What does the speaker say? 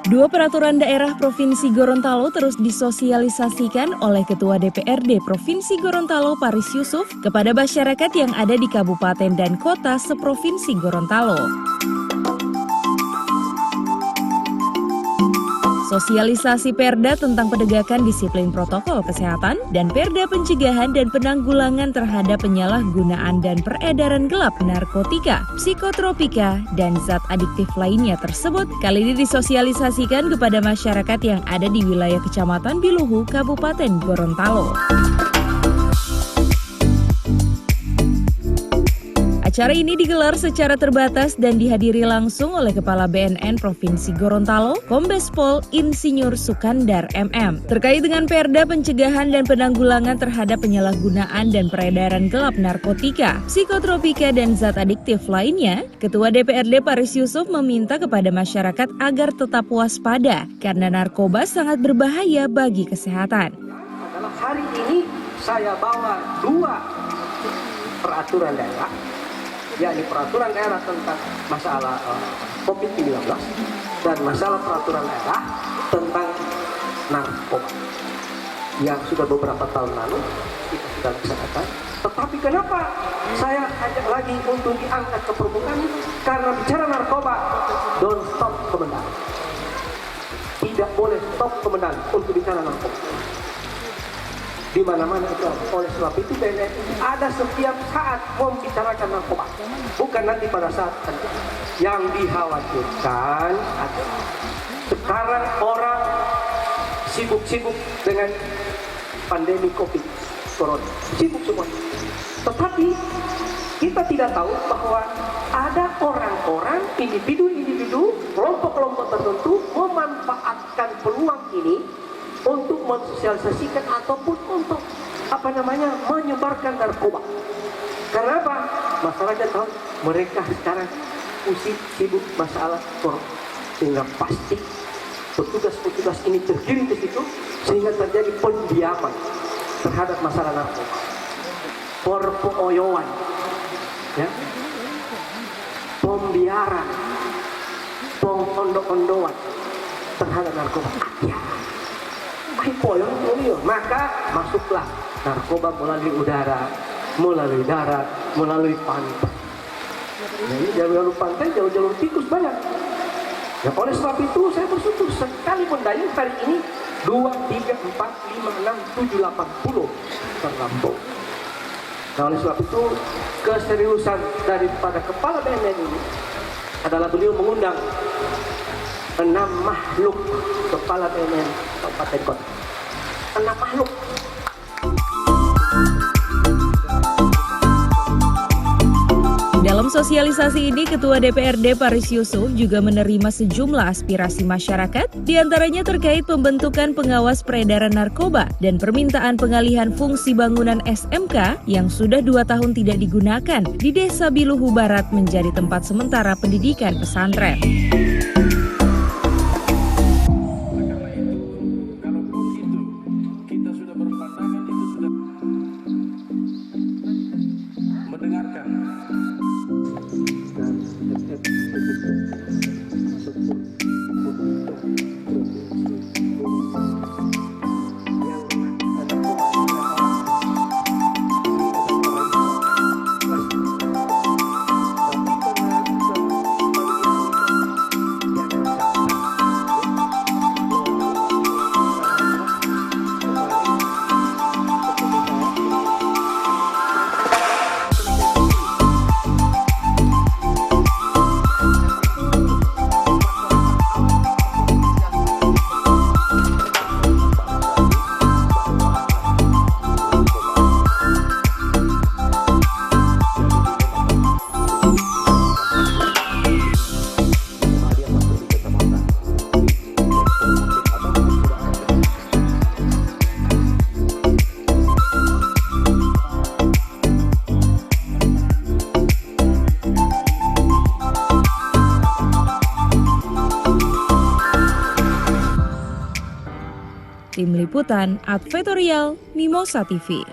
Dua peraturan daerah Provinsi Gorontalo terus disosialisasikan oleh Ketua DPRD Provinsi Gorontalo Paris Yusuf kepada masyarakat yang ada di kabupaten dan kota seprovinsi Gorontalo. Sosialisasi Perda tentang penegakan disiplin protokol kesehatan dan Perda pencegahan dan penanggulangan terhadap penyalahgunaan dan peredaran gelap narkotika, psikotropika, dan zat adiktif lainnya tersebut kali ini disosialisasikan kepada masyarakat yang ada di wilayah Kecamatan Biluhu, Kabupaten Gorontalo. Acara ini digelar secara terbatas dan dihadiri langsung oleh Kepala BNN Provinsi Gorontalo, Kombes Pol Insinyur Sukandar MM. Terkait dengan Perda pencegahan dan penanggulangan terhadap penyalahgunaan dan peredaran gelap narkotika, psikotropika, dan zat adiktif lainnya, Ketua DPRD Paris Yusuf meminta kepada masyarakat agar tetap waspada karena narkoba sangat berbahaya bagi kesehatan. Hari ini saya bawa dua peraturan daerah, yakni peraturan daerah tentang masalah COVID-19 dan masalah peraturan daerah tentang narkoba yang sudah beberapa tahun lalu kita sudah laksanakan. Tetapi kenapa saya ajak lagi untuk diangkat ke permukaan? Karena bicara narkoba, don't stop Komandan. Tidak boleh stop Komandan untuk bicara narkoba. Di mana-mana itu. Oleh sebab itu BNN ada setiap saat membicarakan narkoba, bukan nanti pada saat yang dikhawatirkan adalah sekarang orang sibuk-sibuk dengan pandemi COVID corona, sibuk semua. Tetapi kita tidak tahu bahwa ada orang-orang, individu-individu, kelompok-kelompok tertentu memanfaatkan peluang ini untuk mensosialisasikan ataupun untuk menyebarkan narkoba. Karena apa? Masyarakat tahu mereka sekarang sibuk masalah korupsi, sehingga pasti petugas-petugas ini tergiring ke situ sehingga terjadi pendiaman terhadap masalah narkoba, perpoyoan, ya, pembiaran, pengondo-ondoan terhadap narkoba. Ya. Maka masuklah narkoba melalui udara, melalui darat, melalui pantai. Jadi jalur pantai, jalur tikus banyak. Ya, oleh sebab itu saya bersyukur sekali mendayung hari ini 2, 3, 4, 5, 6, 7, 8, 10 terlampau. Nah, oleh sebab itu keseriusan daripada Kepala BNN ini adalah beliau mengundang 6 makhluk Kepala BNN Kabupaten Kota. 6 makhluk. Dalam sosialisasi ini, Ketua DPRD Paris Yusuf juga menerima sejumlah aspirasi masyarakat, diantaranya terkait pembentukan pengawas peredaran narkoba dan permintaan pengalihan fungsi bangunan SMK yang sudah 2 tahun tidak digunakan di Desa Biluhu Barat menjadi tempat sementara pendidikan pesantren. Tim Liputan Advertorial Mimosa TV.